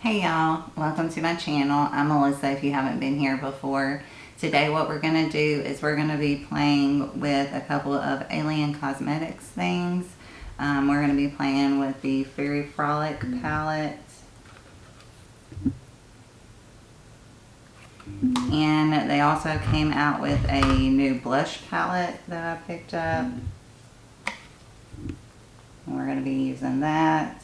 Hey y'all, welcome to my channel. I'm Melissa if you haven't been here before. Today what we're going to do is we're going to be playing with a couple of Alien Cosmetics things. We're going to be playing with the Frolic palette. And they also came out with a new blush palette that I picked up. We're going to be using that.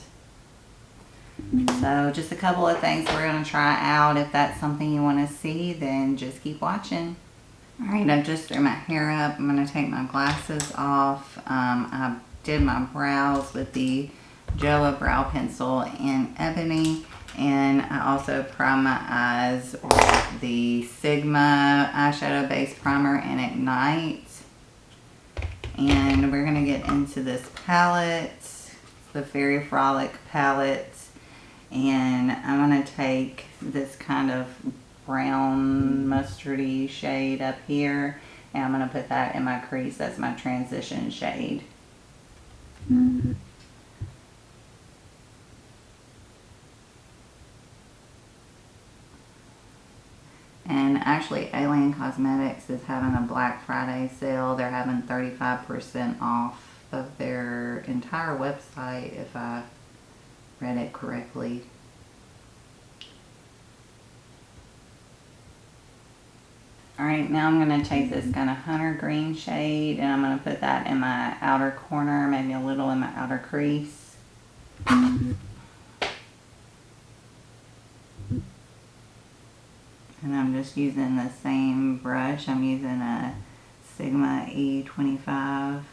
So just a couple of things we're going to try out. If that's something you want to see, then just keep watching. Alright, I just threw my hair up. I'm going to take my glasses off. I did my brows with the Joa brow pencil in Ebony. And I also primed my eyes with the Sigma eyeshadow base primer in Ignite. And we're going to get into this palette, the Fairy Frolic palette. And I'm going to take this kind of brown mustardy shade up here, and I'm going to put that in my crease as my transition shade. And actually, Alien Cosmetics is having a Black Friday sale. They're having 35% off of their entire website, if I read it correctly. Alright, now I'm going to take this kind of hunter green shade and I'm going to put that in my outer corner, maybe a little in my outer crease. And I'm just using the same brush. I'm using a Sigma E25.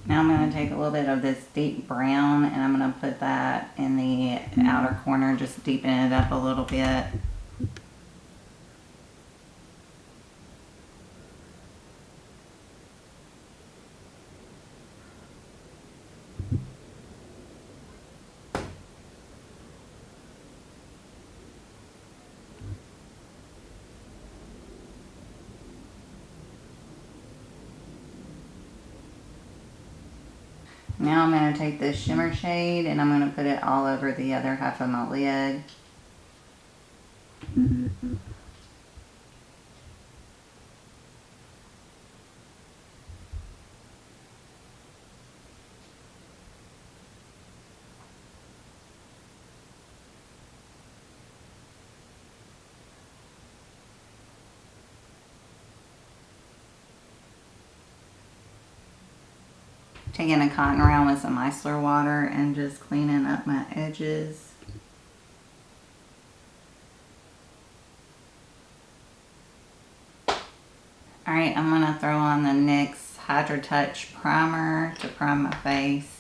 Now I'm going to take a little bit of this deep brown and I'm going to put that in the outer corner, just deepen it up a little bit. Now I'm going to take this shimmer shade and I'm going to put it all over the other half of my lid. Taking a cotton round with some micellar water and just cleaning up my edges. Alright, I'm going to throw on the NYX Hydra Touch primer to prime my face.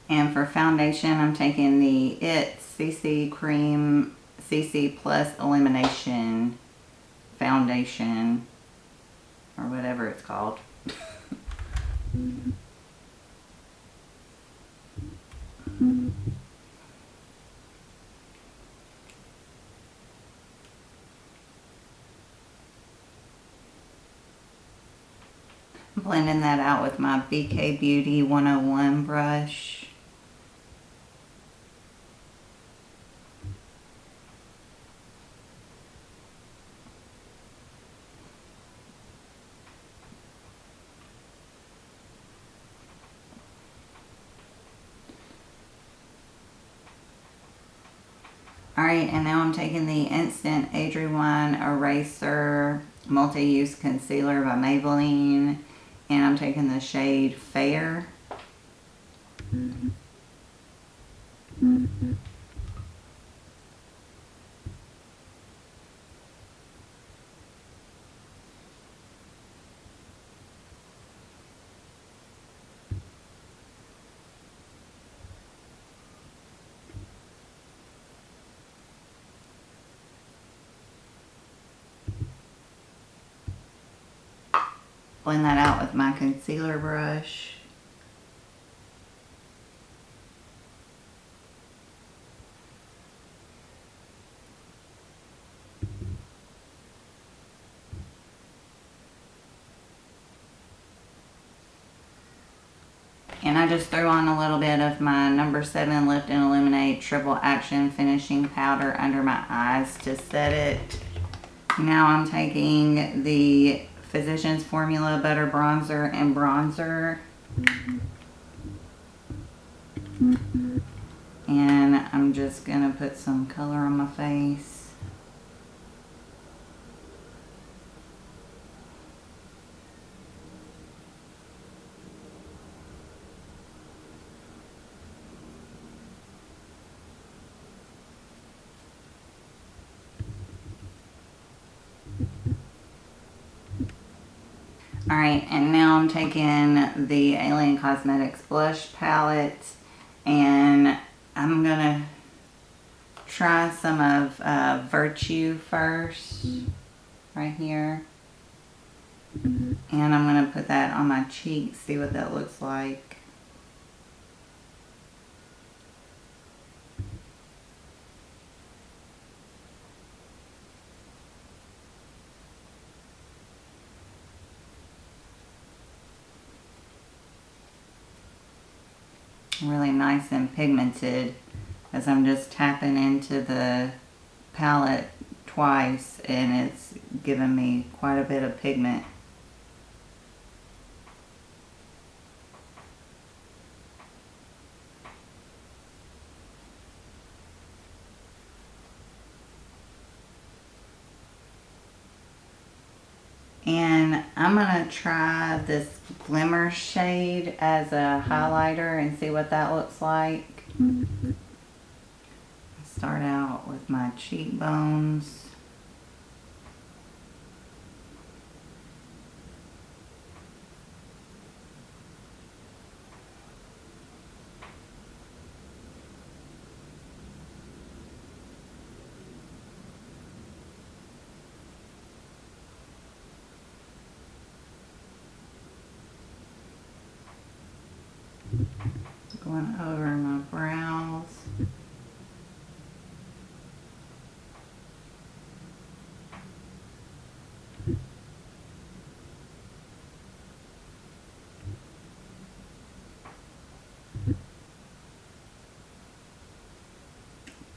And for foundation, I'm taking the IT CC Cream CC Plus Illumination Foundation, or whatever it's called. Blending that out with my BK Beauty 101 brush. Alright, and now I'm taking the Instant Adrenaline Eraser Multi-Use Concealer by Maybelline, and I'm taking the shade Fair. blend that out with my concealer brush. And I just threw on a little bit of my number 7 Lift and Illuminate Triple Action Finishing Powder under my eyes to set it. Now I'm taking the Physicians Formula Butter Bronzer and Bronzer. And I'm just going to put some color on my face. Alright, and now I'm taking the Alien Cosmetics Blush Palette, and I'm going to try some of Virtue first, right here. And I'm going to put that on my cheeks, see what that looks like. Really nice and pigmented, as I'm just tapping into the palette twice and it's giving me quite a bit of pigment. And I'm going to try this Glimmer shade as a highlighter and see what that looks like. Start out with my cheekbones. Going over my brows.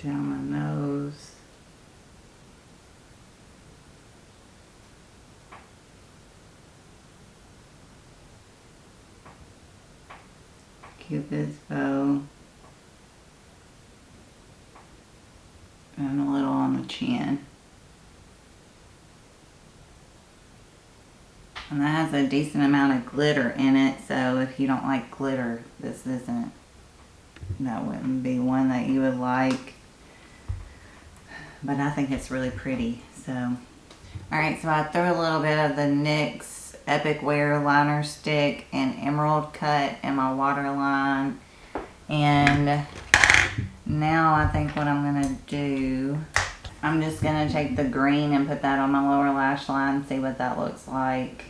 Down my nose. Cupid's bow. And a little on the chin. And that has a decent amount of glitter in it, so if you don't like glitter, that wouldn't be one that you would like. But I think it's really pretty, so. Alright, so I threw a little bit of the NYX Epic Wear Liner Stick and Emerald Cut in my waterline. And now I think what I'm going to do, I'm just going to take the green and put that on my lower lash line, see what that looks like.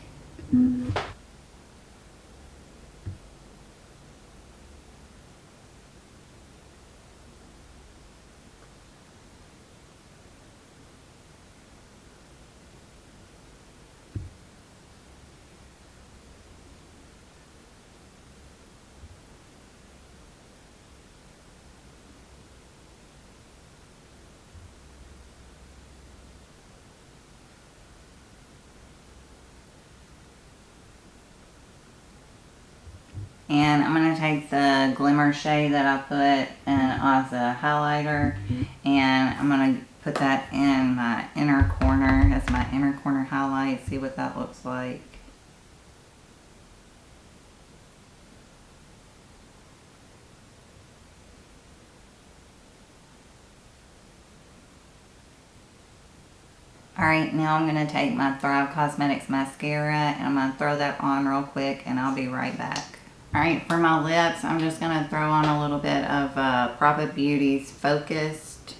And I'm going to take the Glimmer shade that I put as a highlighter, and I'm going to put that in my inner corner as my inner corner highlight, see what that looks like. Alright, now I'm going to take my Thrive Cosmetics mascara and I'm going to throw that on real quick and I'll be right back. Alright, for my lips, I'm just going to throw on a little bit of Prapa Beauty's Focused.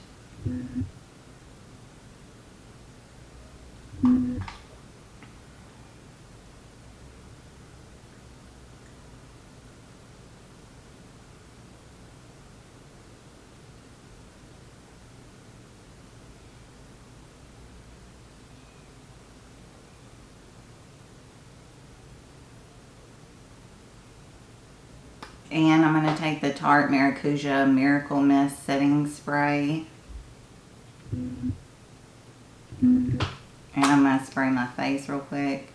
And I'm going to take the Tarte Maracuja Miracle Mist Setting Spray. And I'm going to spray my face real quick.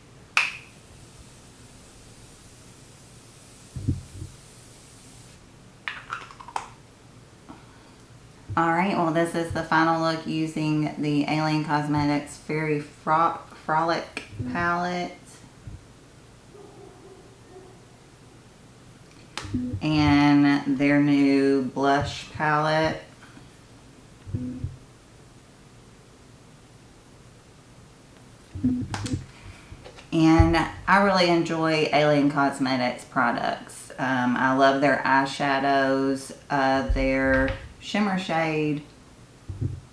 Alright, well this is the final look using the Alien Cosmetics Fairy Frolic palette. And their new blush palette. And I really enjoy Alien Cosmetics products. I love their eyeshadows. Their shimmer shade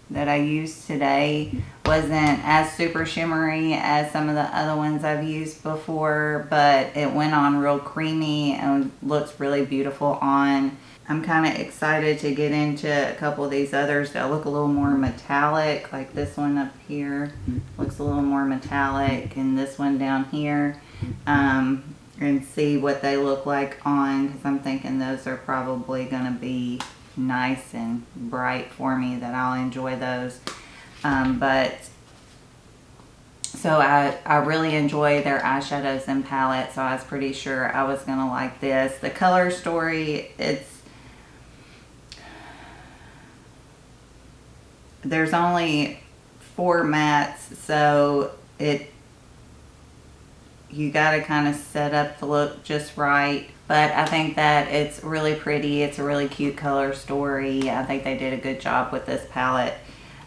that I used today wasn't as super shimmery as some of the other ones I've used before, but it went on real creamy and looks really beautiful on. I'm kind of excited to get into a couple of these others that look a little more metallic, like this one up here looks a little more metallic, and this one down here, and see what they look like on, because I'm thinking those are probably going to be nice and bright for me, that I'll enjoy those. So I really enjoy their eyeshadows and palettes, so I was pretty sure I was going to like this. The color story, there's only 4 mattes, so you got to kind of set up the look just right. But I think that it's really pretty. It's a really cute color story. I think they did a good job with this palette.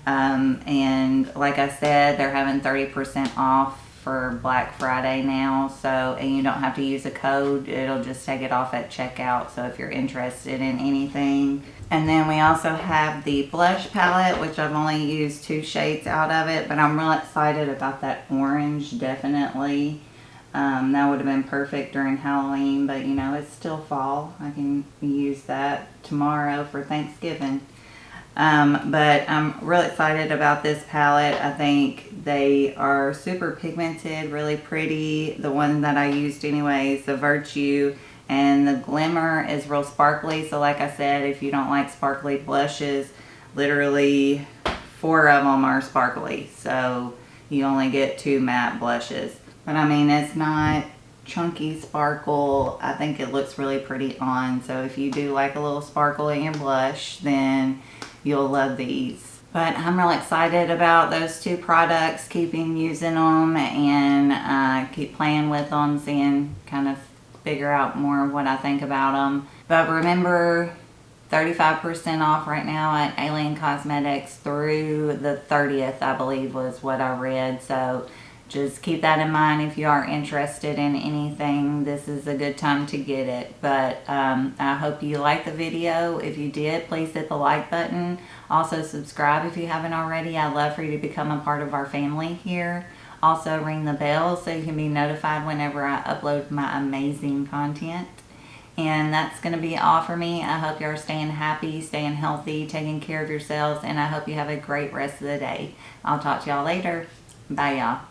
And like I said, they're having 30% off for Black Friday now. So, and you don't have to use a code. It'll just take it off at checkout. So if you're interested in anything. And then we also have the blush palette, which I've only used 2 shades out of it. But I'm really excited about that orange, definitely. That would have been perfect during Halloween, but you know, it's still fall. I can use that tomorrow for Thanksgiving. But I'm really excited about this palette. I think they are super pigmented, really pretty. The one that I used anyways, the Virtue and the Glimmer, is real sparkly. So like I said, if you don't like sparkly blushes, literally 4 of them are sparkly. So you only get 2 matte blushes. But I mean, it's not chunky sparkle. I think it looks really pretty on. So if you do like a little sparkle in your blush, then you'll love these. But I'm really excited about those 2 products, keeping using them, and keep playing with them, seeing, kind of figure out more of what I think about them. But remember, 35% off right now at Alien Cosmetics through the 30th, I believe was what I read. So just keep that in mind if you are interested in anything. This is a good time to get it. But I hope you liked the video. If you did, please hit the like button. Also subscribe if you haven't already. I'd love for you to become a part of our family here. Also ring the bell so you can be notified whenever I upload my amazing content. And that's going to be all for me. I hope you're staying happy, staying healthy, taking care of yourselves, and I hope you have a great rest of the day. I'll talk to y'all later. Bye, y'all.